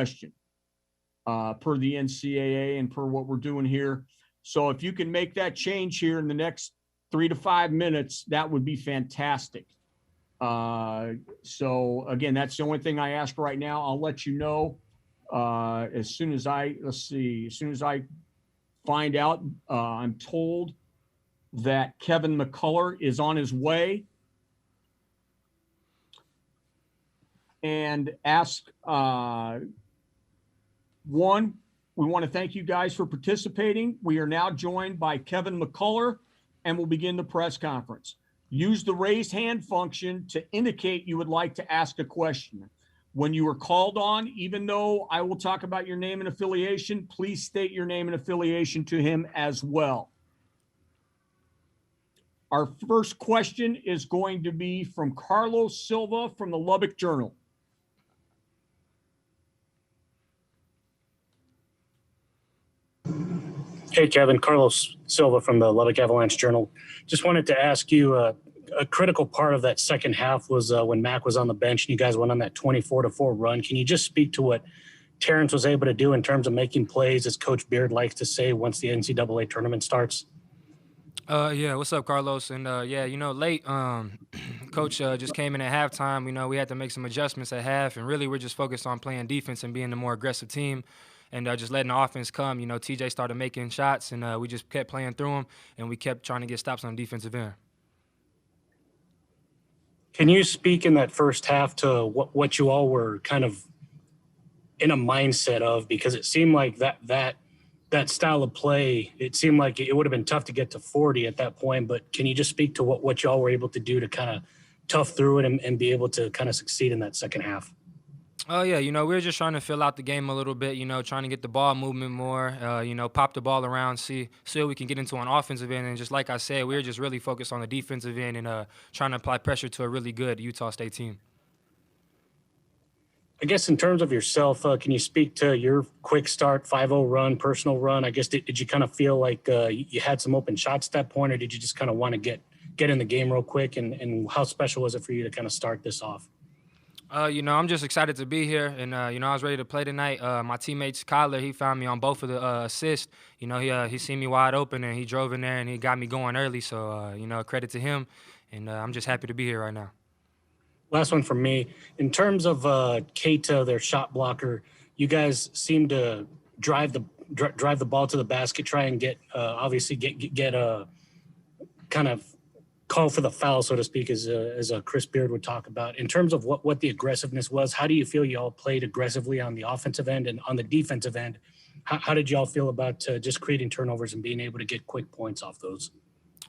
question per the NCAA and per what we're doing here. So if you can make that change here in the next 3 to 5 minutes, that would be fantastic. So again, that's the only thing I ask right now. I'll let you know as soon as I find out. I'm told that Kevin McCullough is on his way. And ask, one, we want to thank you guys for participating. We are now joined by Kevin McCullough, and we'll begin the press conference. Use the raised hand function to indicate you would like to ask a question. When you are called on, even though I will talk about your name and affiliation, please state your name and affiliation to him as well. Our first question is going to be from Carlos Silva from the Lubbock Journal. Hey, Kevin. Carlos Silva from the Lubbock Avalanche Journal. Just wanted to ask you, a critical part of that second half was when Mac was on the bench and you guys went on that 24-4 run. Can you just speak to what Terrence was able to do in terms of making plays, as Coach Beard likes to say, once the NCAA tournament starts? Yeah, what's up, Carlos? And yeah, late, Coach just came in at halftime. We had to make some adjustments at half, and really we're just focused on playing defense and being the more aggressive team. And just letting the offense come. TJ started making shots, and we just kept playing through them, and we kept trying to get stops on the defensive end. Can you speak in that first half to what you all were kind of in a mindset of? Because it seemed like that style of play, it seemed like it would have been tough to get to 40 at that point. But can you just speak to what y'all were able to do to kind of tough through it and be able to kind of succeed in that second half? Oh, yeah, we were just trying to fill out the game a little bit, trying to get the ball movement more, pop the ball around, see what we can get into on offensive end. And just like I said, we were just really focused on the defensive end and trying to apply pressure to a really good Utah State team. I guess in terms of yourself, can you speak to your quick start, 5-0 run, personal run? I guess did you kind of feel like you had some open shots at that point, or did you just kind of want to get in the game real quick? And how special was it for you to kind of start this off? I'm just excited to be here, and I was ready to play tonight. My teammate Kyler, he found me on both of the assists. He seen me wide open, and he drove in there, and he got me going early. So, credit to him, and I'm just happy to be here right now. Last one from me. In terms of Keita, their shot blocker, you guys seem to drive the ball to the basket, try and get a kind of call for the foul, so to speak, as Chris Beard would talk about. In terms of what the aggressiveness was, how do you feel y'all played aggressively on the offensive end, and on the defensive end, how did y'all feel about just creating turnovers and being able to get quick points off those?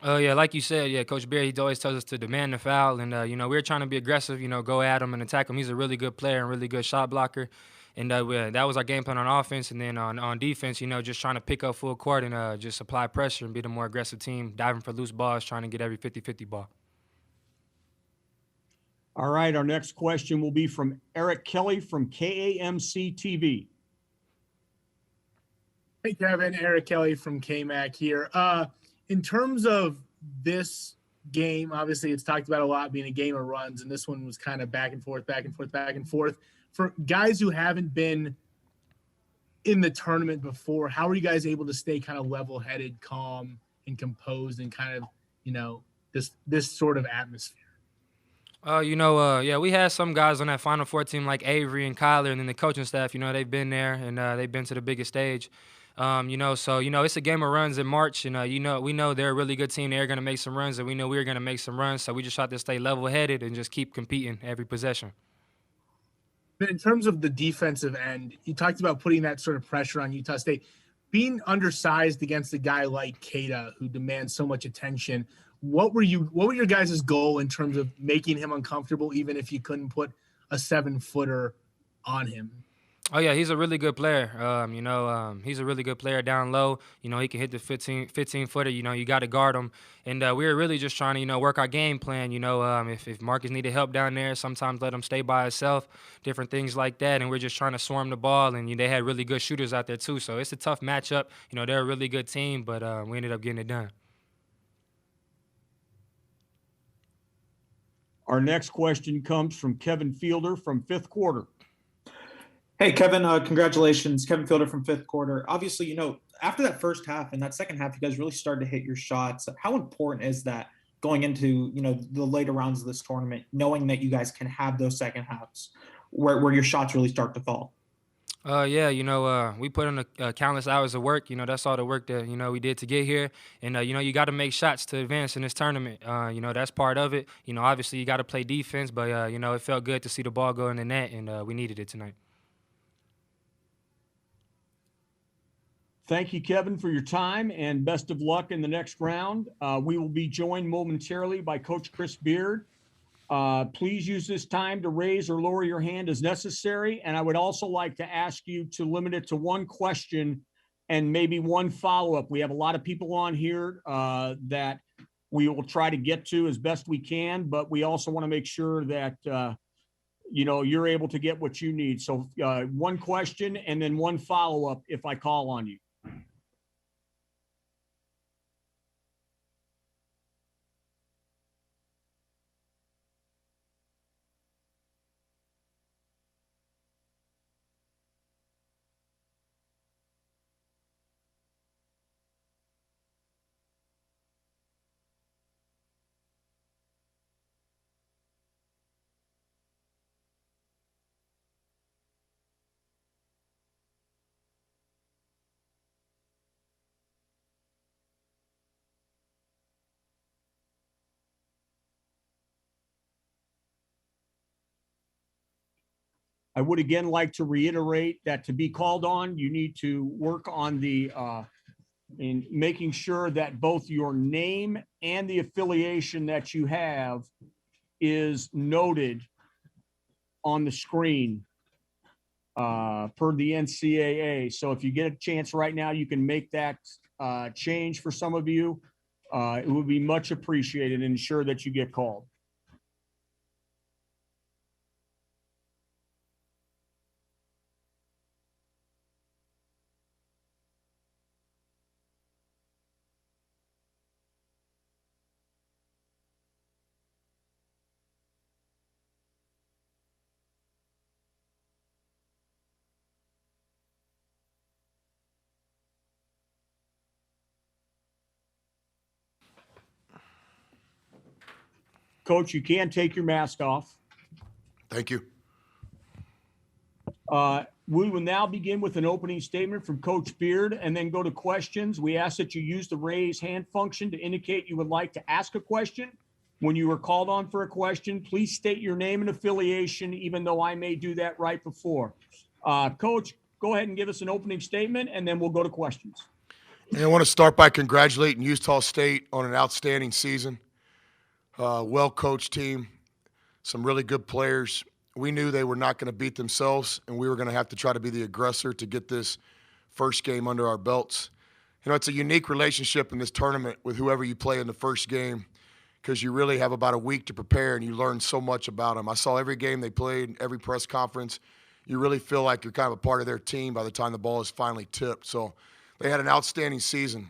Yeah, like you said, yeah, Coach Beard, he always tells us to demand the foul, and we're trying to be aggressive, go at him and attack him. He's a really good player and really good shot blocker, and that was our game plan on offense. And then on defense, just trying to pick up full court and just apply pressure and be the more aggressive team, diving for loose balls, trying to get every 50-50 ball. All right, our next question will be from Eric Kelly from KAMC TV. Hey, Kevin, Eric Kelly from KMAC here. In terms of this game, obviously it's talked about a lot being a game of runs, and this one was kind of back and forth. For guys who haven't been in the tournament before, how are you guys able to stay kind of level-headed, calm, and composed in kind of, this sort of atmosphere? Yeah, we had some guys on that Final Four team like Avery and Kyler, and then the coaching staff, they've been there and they've been to the biggest stage. So it's a game of runs in March, and we know they're a really good team. They're going to make some runs, and we know we're going to make some runs. So we just try to stay level-headed and just keep competing every possession. But in terms of the defensive end, you talked about putting that sort of pressure on Utah State. Being undersized against a guy like Keita, who demands so much attention, what were your guys' goal in terms of making him uncomfortable, even if you couldn't put a 7-footer on him? Oh, yeah, he's a really good player. He's a really good player down low. He can hit the 15-footer. You got to guard him. And we were really just trying to, work our game plan. If Marcus needed help down there, sometimes let him stay by himself, different things like that. And we're just trying to swarm the ball. And they had really good shooters out there, too. So it's a tough matchup. They're a really good team, but we ended up getting it done. Our next question comes from Kevin Fielder from Fifth Quarter. Hey, Kevin, congratulations. Kevin Fielder from fifth quarter. Obviously, after that first half and that second half, you guys really started to hit your shots. How important is that going into, the later rounds of this tournament, knowing that you guys can have those second halves where your shots really start to fall? Yeah, we put in countless hours of work. That's all the work that we did to get here, and you got to make shots to advance in this tournament. That's part of it. Obviously you got to play defense, but it felt good to see the ball go in the net, and we needed it tonight. Thank you, Kevin, for your time, and best of luck in the next round. We will be joined momentarily by Coach Chris Beard. Please use this time to raise or lower your hand as necessary. And I would also like to ask you to limit it to one question and maybe one follow-up. We have a lot of people on here that we will try to get to as best we can, but we also want to make sure that, you're able to get what you need. So one question and then one follow-up if I call on you. I would again like to reiterate that to be called on, you need to work on in making sure that both your name and the affiliation that you have is noted on the screen per the NCAA. So if you get a chance right now, you can make that change for some of you. It would be much appreciated and ensure that you get called. Coach, you can take your mask off. Thank you. We will now begin with an opening statement from Coach Beard and then go to questions. We ask that you use the raise hand function to indicate you would like to ask a question. When you are called on for a question, please state your name and affiliation, even though I may do that right before. Coach, go ahead and give us an opening statement, and then we'll go to questions. And I want to start by congratulating Utah State on an outstanding season. Well-coached team, some really good players. We knew they were not going to beat themselves, and we were going to have to try to be the aggressor to get this first game under our belts. It's a unique relationship in this tournament with whoever you play in the first game because you really have about a week to prepare, and you learn so much about them. I saw every game they played, every press conference. You really feel like you're kind of a part of their team by the time the ball is finally tipped. So they had an outstanding season.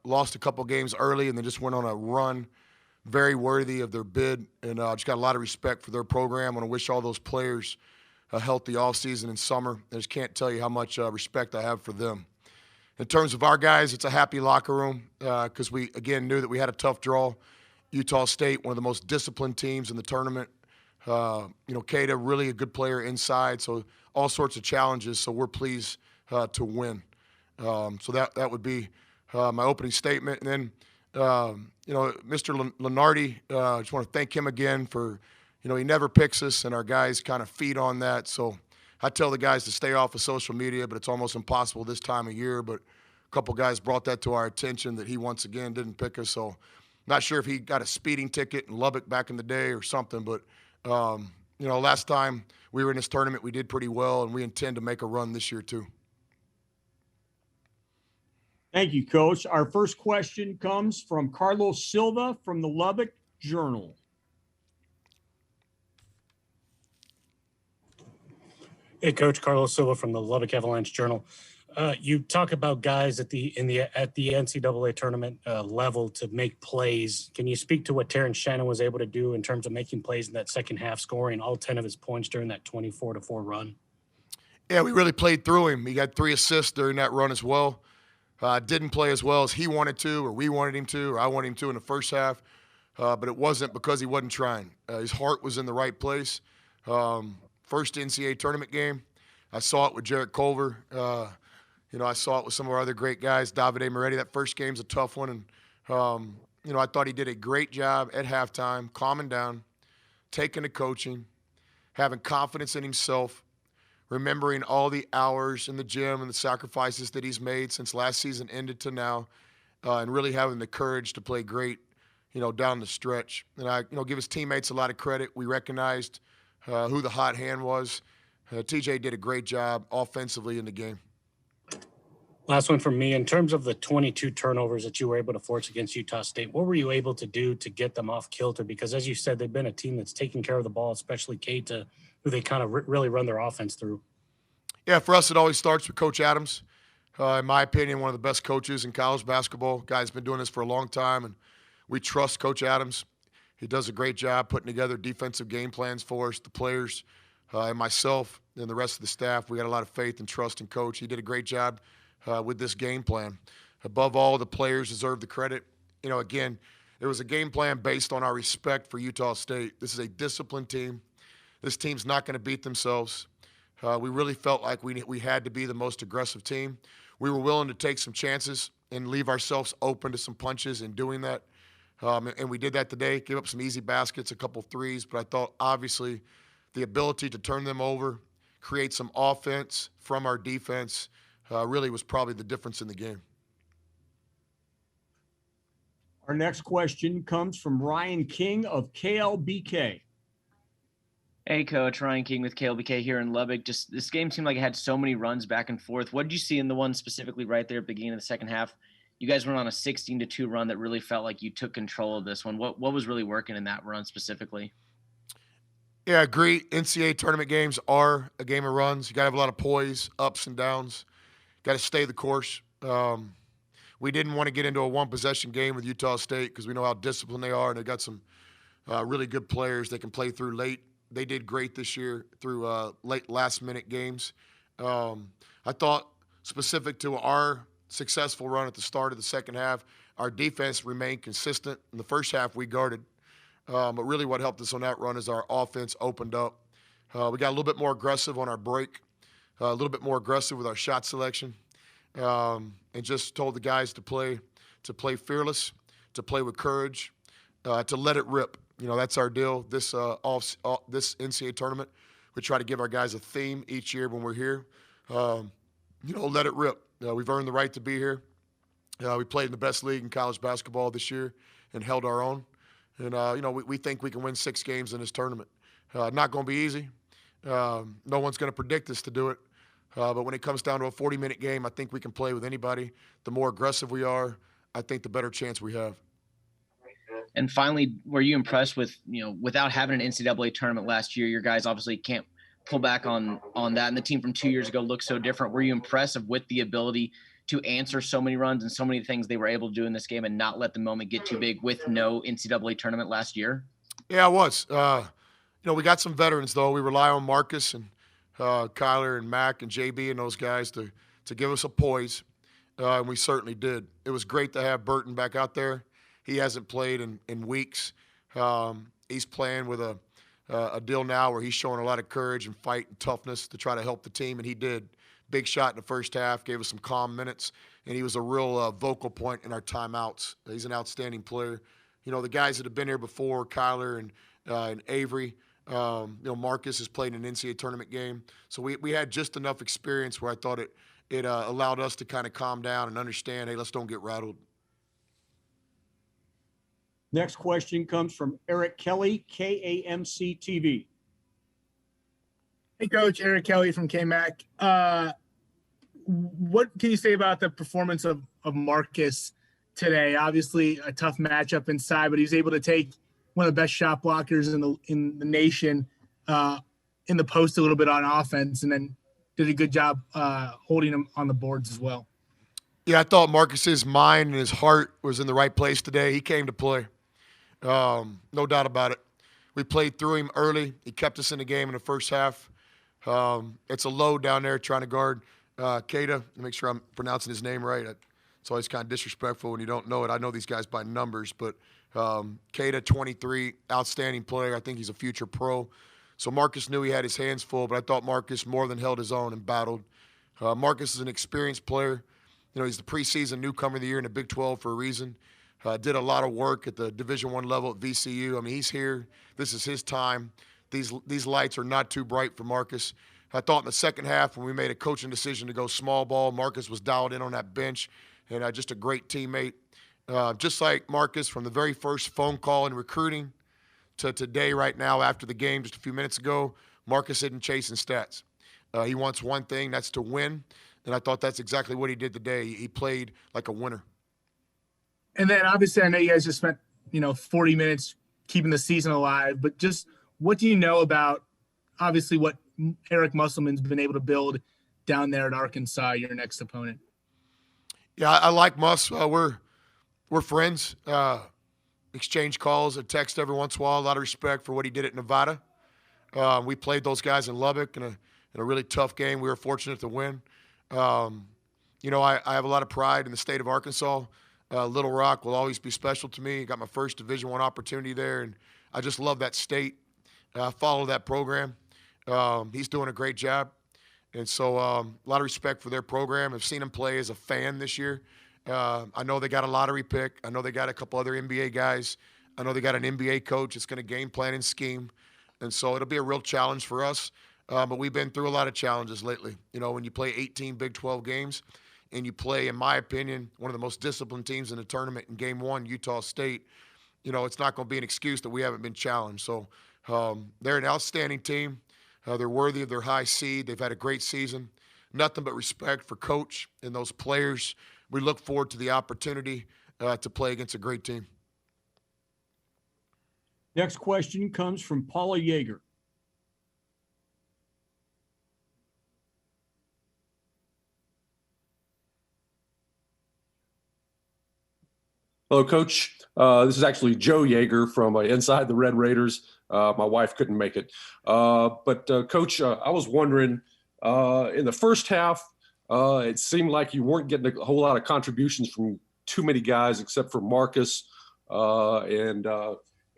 Lost a couple games early and then just went on a run. Very worthy of their bid, and just got a lot of respect for their program. I want to wish all those players a healthy offseason and summer. I just can't tell you how much respect I have for them. In terms of our guys, it's a happy locker room because we, again, knew that we had a tough draw. Utah State, one of the most disciplined teams in the tournament. Keita, really a good player inside, so all sorts of challenges, so we're pleased to win. So that would be my opening statement. And then Mr. Lenardi, I just want to thank him again for, he never picks us, and our guys kind of feed on that. So I tell the guys to stay off of social media, but it's almost impossible this time of year. But a couple guys brought that to our attention that he once again didn't pick us. So not sure if he got a speeding ticket in Lubbock back in the day or something. But, last time we were in this tournament, we did pretty well, and we intend to make a run this year too. Thank you, Coach. Our first question comes from Carlos Silva from the Lubbock Journal. Hey, Coach, Carlos Silva from the Lubbock Avalanche Journal. You talk about guys at the NCAA tournament level to make plays. Can you speak to what Terrence Shannon was able to do in terms of making plays in that second half, scoring all 10 of his points during that 24-4 run? Yeah, we really played through him. He got 3 assists during that run as well. Didn't play as well as he wanted to, or we wanted him to, or I wanted him to in the first half. But it wasn't because he wasn't trying. His heart was in the right place. First NCAA tournament game, I saw it with Jarrett Culver. I saw it with some of our other great guys, Davide Moretti. That first game's a tough one. And, I thought he did a great job at halftime, calming down, taking the coaching, having confidence in himself, remembering all the hours in the gym and the sacrifices that he's made since last season ended to now, and really having the courage to play great, down the stretch. And I, give his teammates a lot of credit. We recognized who the hot hand was. TJ did a great job offensively in the game. Last one from me. In terms of the 22 turnovers that you were able to force against Utah State, what were you able to do to get them off kilter? Because as you said, they've been a team that's taking care of the ball, especially Keita, who they kind of really run their offense through. Yeah, for us, it always starts with Coach Adams. In my opinion, one of the best coaches in college basketball. Guy's been doing this for a long time, and we trust Coach Adams. He does a great job putting together defensive game plans for us, the players, and myself and the rest of the staff. We got a lot of faith and trust in Coach. He did a great job with this game plan. Above all, the players deserve the credit. Again, it was a game plan based on our respect for Utah State. This is a disciplined team. This team's not going to beat themselves. We really felt like we had to be the most aggressive team. We were willing to take some chances and leave ourselves open to some punches in doing that. And we did that today, gave up some easy baskets, a couple threes, but I thought obviously the ability to turn them over, create some offense from our defense, really was probably the difference in the game. Our next question comes from Ryan King of KLBK. Hey, Coach. Ryan King with KLBK here in Lubbock. Just this game seemed like it had so many runs back and forth. What did you see in the one specifically right there at the beginning of the second half? You guys went on a 16-2 run that really felt like you took control of this one. What was really working in that run specifically? Yeah, I agree. NCAA tournament games are a game of runs. You got to have a lot of poise, ups and downs. Got to stay the course. We didn't want to get into a one-possession game with Utah State because we know how disciplined they are, and they've got some really good players that can play through late. They did great this year through late last-minute games. I thought specific to our successful run at the start of the second half, our defense remained consistent. In the first half, we guarded. But really what helped us on that run is our offense opened up. We got a little bit more aggressive on our break, a little bit more aggressive with our shot selection, and just told the guys to play fearless, to play with courage, to let it rip. That's our deal. This NCAA tournament, we try to give our guys a theme each year when we're here. Let it rip. We've earned the right to be here. We played in the best league in college basketball this year and held our own. And, we think we can win 6 games in this tournament. Not going to be easy. No one's going to predict us to do it. But when it comes down to a 40-minute game, I think we can play with anybody. The more aggressive we are, I think the better chance we have. And finally, were you impressed with, without having an NCAA tournament last year, your guys obviously can't pull back on that, and the team from 2 years ago looks so different. Were you impressed with the ability to answer so many runs and so many things they were able to do in this game and not let the moment get too big with no NCAA tournament last year? Yeah, I was. We got some veterans, though. We rely on Marcus and Kyler and Mac and JB and those guys to give us a poise, and we certainly did. It was great to have Burton back out there. He hasn't played in weeks. He's playing with a deal now where he's showing a lot of courage and fight and toughness to try to help the team, and he did. Big shot in the first half, gave us some calm minutes, and he was a real vocal point in our timeouts. He's an outstanding player. The guys that have been here before, Kyler and Avery, Marcus has played an NCAA tournament game. So we had just enough experience where I thought it allowed us to kind of calm down and understand, hey, let's don't get rattled. Next question comes from Eric Kelly, KAMC TV. Hey, Coach. Eric Kelly from KMAC. What can you say about the performance of Marcus today? Obviously, a tough matchup inside, but he's able to take one of the best shot blockers in the nation in the post a little bit on offense, and then did a good job holding him on the boards as well. Yeah, I thought Marcus's mind and his heart was in the right place today. He came to play. No doubt about it. We played through him early. He kept us in the game in the first half. It's a load down there trying to guard Keita. Make sure I'm pronouncing his name right. It's always kind of disrespectful when you don't know it. I know these guys by numbers, but Keita, 23, outstanding player. I think he's a future pro. So Marcus knew he had his hands full, but I thought Marcus more than held his own and battled. Marcus is an experienced player. You know, he's the preseason newcomer of the year in the Big 12 for a reason. Did a lot of work at the Division I level at VCU. I mean, he's here. This is his time. These lights are not too bright for Marcus. I thought in the second half when we made a coaching decision to go small ball, Marcus was dialed in on that bench, and just a great teammate. Just like Marcus, from the very first phone call in recruiting to today right now after the game just a few minutes ago, Marcus isn't chasing stats. He wants one thing, that's to win, and I thought that's exactly what he did today. He played like a winner. And then obviously I know you guys just spent, 40 minutes keeping the season alive, but just what do you know about obviously what Eric Musselman's been able to build down there at Arkansas, your next opponent? Yeah, I like Muss. We're friends. Exchange calls and text every once in a while. A lot of respect for what he did at Nevada. We played those guys in Lubbock in a really tough game. We were fortunate to win. I have a lot of pride in the state of Arkansas. Little Rock will always be special to me. Got my first Division I opportunity there, and I just love that state. I follow that program. He's doing a great job. And so a lot of respect for their program. I've seen him play as a fan this year. I know they got a lottery pick. I know they got a couple other NBA guys. I know they got an NBA coach that's going to game plan and scheme. And so it'll be a real challenge for us. But we've been through a lot of challenges lately. When you play 18 Big 12 games and you play, in my opinion, one of the most disciplined teams in the tournament in Game 1, Utah State, it's not going to be an excuse that we haven't been challenged. So they're an outstanding team. They're worthy of their high seed. They've had a great season. Nothing but respect for Coach and those players. We look forward to the opportunity to play against a great team. Next question comes from Paula Yeager. Hello, Coach. This is actually Joe Yeager from Inside the Red Raiders. My wife couldn't make it. But Coach, I was wondering, in the first half, it seemed like you weren't getting a whole lot of contributions from too many guys except for Marcus and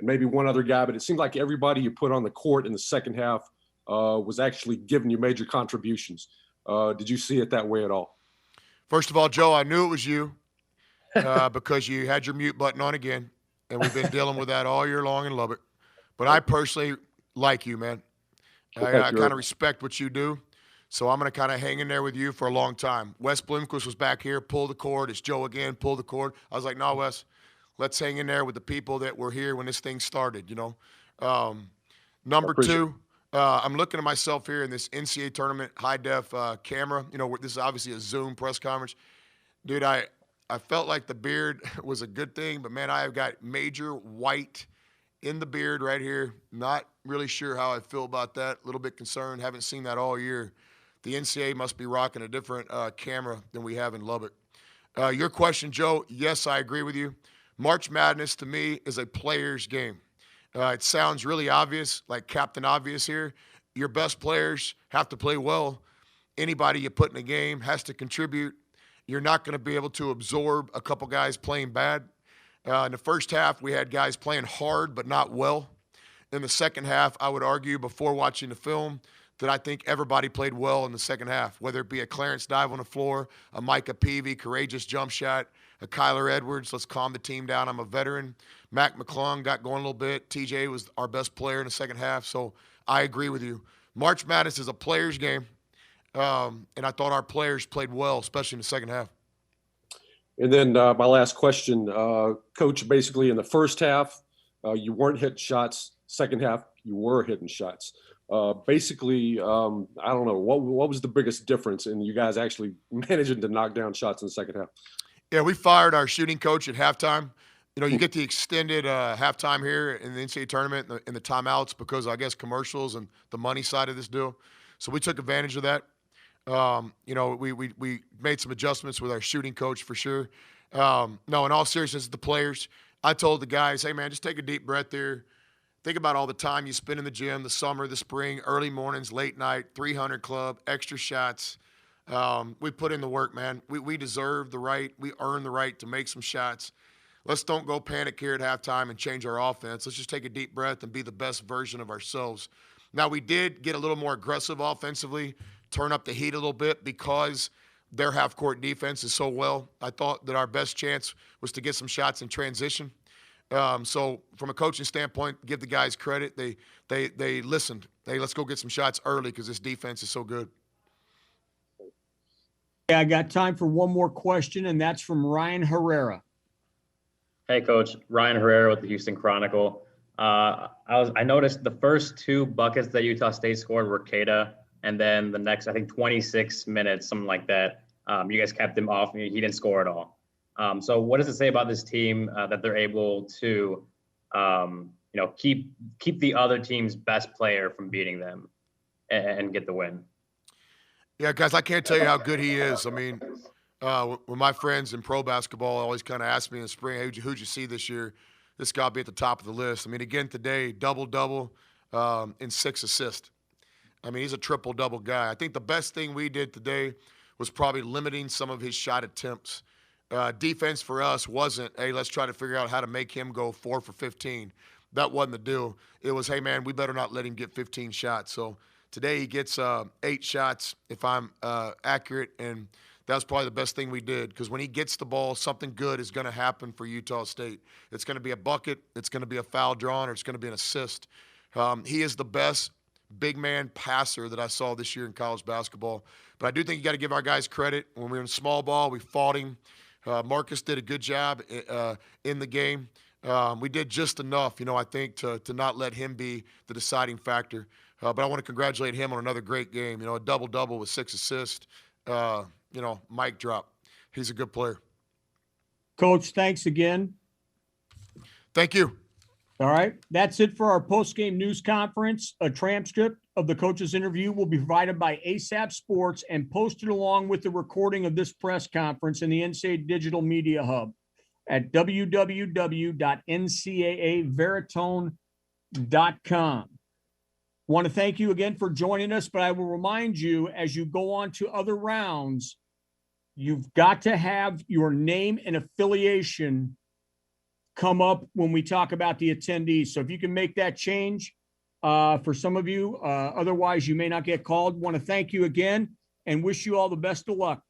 maybe one other guy. But it seemed like everybody you put on the court in the second half was actually giving you major contributions. Did you see it that way at all? First of all, Joe, I knew it was you. Because you had your mute button on again, and we've been dealing with that all year long in Lubbock. But I personally like you, man. I kind of respect what you do, so I'm going to kind of hang in there with you for a long time. Wes Bloomquist was back here, pull the cord. It's Joe again, pull the cord. I was like, no, Wes, let's hang in there with the people that were here when this thing started, Number two, I'm looking at myself here in this NCAA tournament high-def camera. This is obviously a Zoom press conference. Dude, I felt like the beard was a good thing, but, man, I have got major white in the beard right here. Not really sure how I feel about that. A little bit concerned. Haven't seen that all year. The NCAA must be rocking a different camera than we have in Lubbock. Your question, Joe, yes, I agree with you. March Madness, to me, is a player's game. It sounds really obvious, like Captain Obvious here. Your best players have to play well. Anybody you put in a game has to contribute. You're not going to be able to absorb a couple guys playing bad. In the first half, we had guys playing hard but not well. In the second half, I would argue before watching the film that I think everybody played well in the second half, whether it be a Clarence dive on the floor, a Micah Peavy, courageous jump shot, a Kyler Edwards, let's calm the team down, I'm a veteran. Mac McClung got going a little bit. TJ was our best player in the second half, so I agree with you. March Madness is a player's game. And I thought our players played well, especially in the second half. And then my last question, Coach, basically in the first half, you weren't hitting shots. Second half, you were hitting shots. Basically, I don't know, what was the biggest difference in you guys actually managing to knock down shots in the second half? Yeah, we fired our shooting coach at halftime. You get the extended halftime here in the NCAA tournament in the timeouts because, I guess, commercials and the money side of this deal. So we took advantage of that. We made some adjustments with our shooting coach for sure. No, in all seriousness, the players, I told the guys, hey, man, just take a deep breath there. Think about all the time you spend in the gym, the summer, the spring, early mornings, late night, 300 club, extra shots. We put in the work, man. We deserve the right. We earn the right to make some shots. Let's don't go panic here at halftime and change our offense. Let's just take a deep breath and be the best version of ourselves. Now, we did get a little more aggressive offensively, turn up the heat a little bit because their half-court defense is so well. I thought that our best chance was to get some shots in transition. So from a coaching standpoint, give the guys credit. They listened. Hey, let's go get some shots early because this defense is so good. Yeah, I got time for one more question, and that's from Ryan Herrera. Hey, Coach. Ryan Herrera with the Houston Chronicle. I noticed the first 2 buckets that Utah State scored were Keita, and then the next, I think, 26 minutes, something like that, you guys kept him off. He didn't score at all. So what does it say about this team that they're able to, keep the other team's best player from beating them and get the win? Yeah, guys, I can't tell you how good he is. I mean, when my friends in pro basketball always kind of ask me in the spring, hey, who'd you see this year? This guy will be at the top of the list. I mean, again, today, double-double and 6 assists. I mean, he's a triple-double guy. I think the best thing we did today was probably limiting some of his shot attempts. Defense for us wasn't, hey, let's try to figure out how to make him go 4 for 15. That wasn't the deal. It was, hey, man, we better not let him get 15 shots. So today he gets 8 shots, if I'm accurate, and that's probably the best thing we did because when he gets the ball, something good is going to happen for Utah State. It's going to be a bucket, it's going to be a foul drawn, or it's going to be an assist. He is the best big man passer that I saw this year in college basketball. But I do think you got to give our guys credit. When we were in small ball, we fought him. Marcus did a good job in the game. We did just enough, I think, to not let him be the deciding factor. But I want to congratulate him on another great game. A double-double with 6 assists. Mic drop. He's a good player. Coach, thanks again. Thank you. All right. That's it for our post-game news conference. A transcript of the coach's interview will be provided by ASAP Sports and posted along with the recording of this press conference in the NCAA Digital Media Hub at www.ncaaveritone.com. Want to thank you again for joining us, but I will remind you as you go on to other rounds, you've got to have your name and affiliation come up when we talk about the attendees. So if you can make that change for some of you, otherwise you may not get called. Want to thank you again and wish you all the best of luck.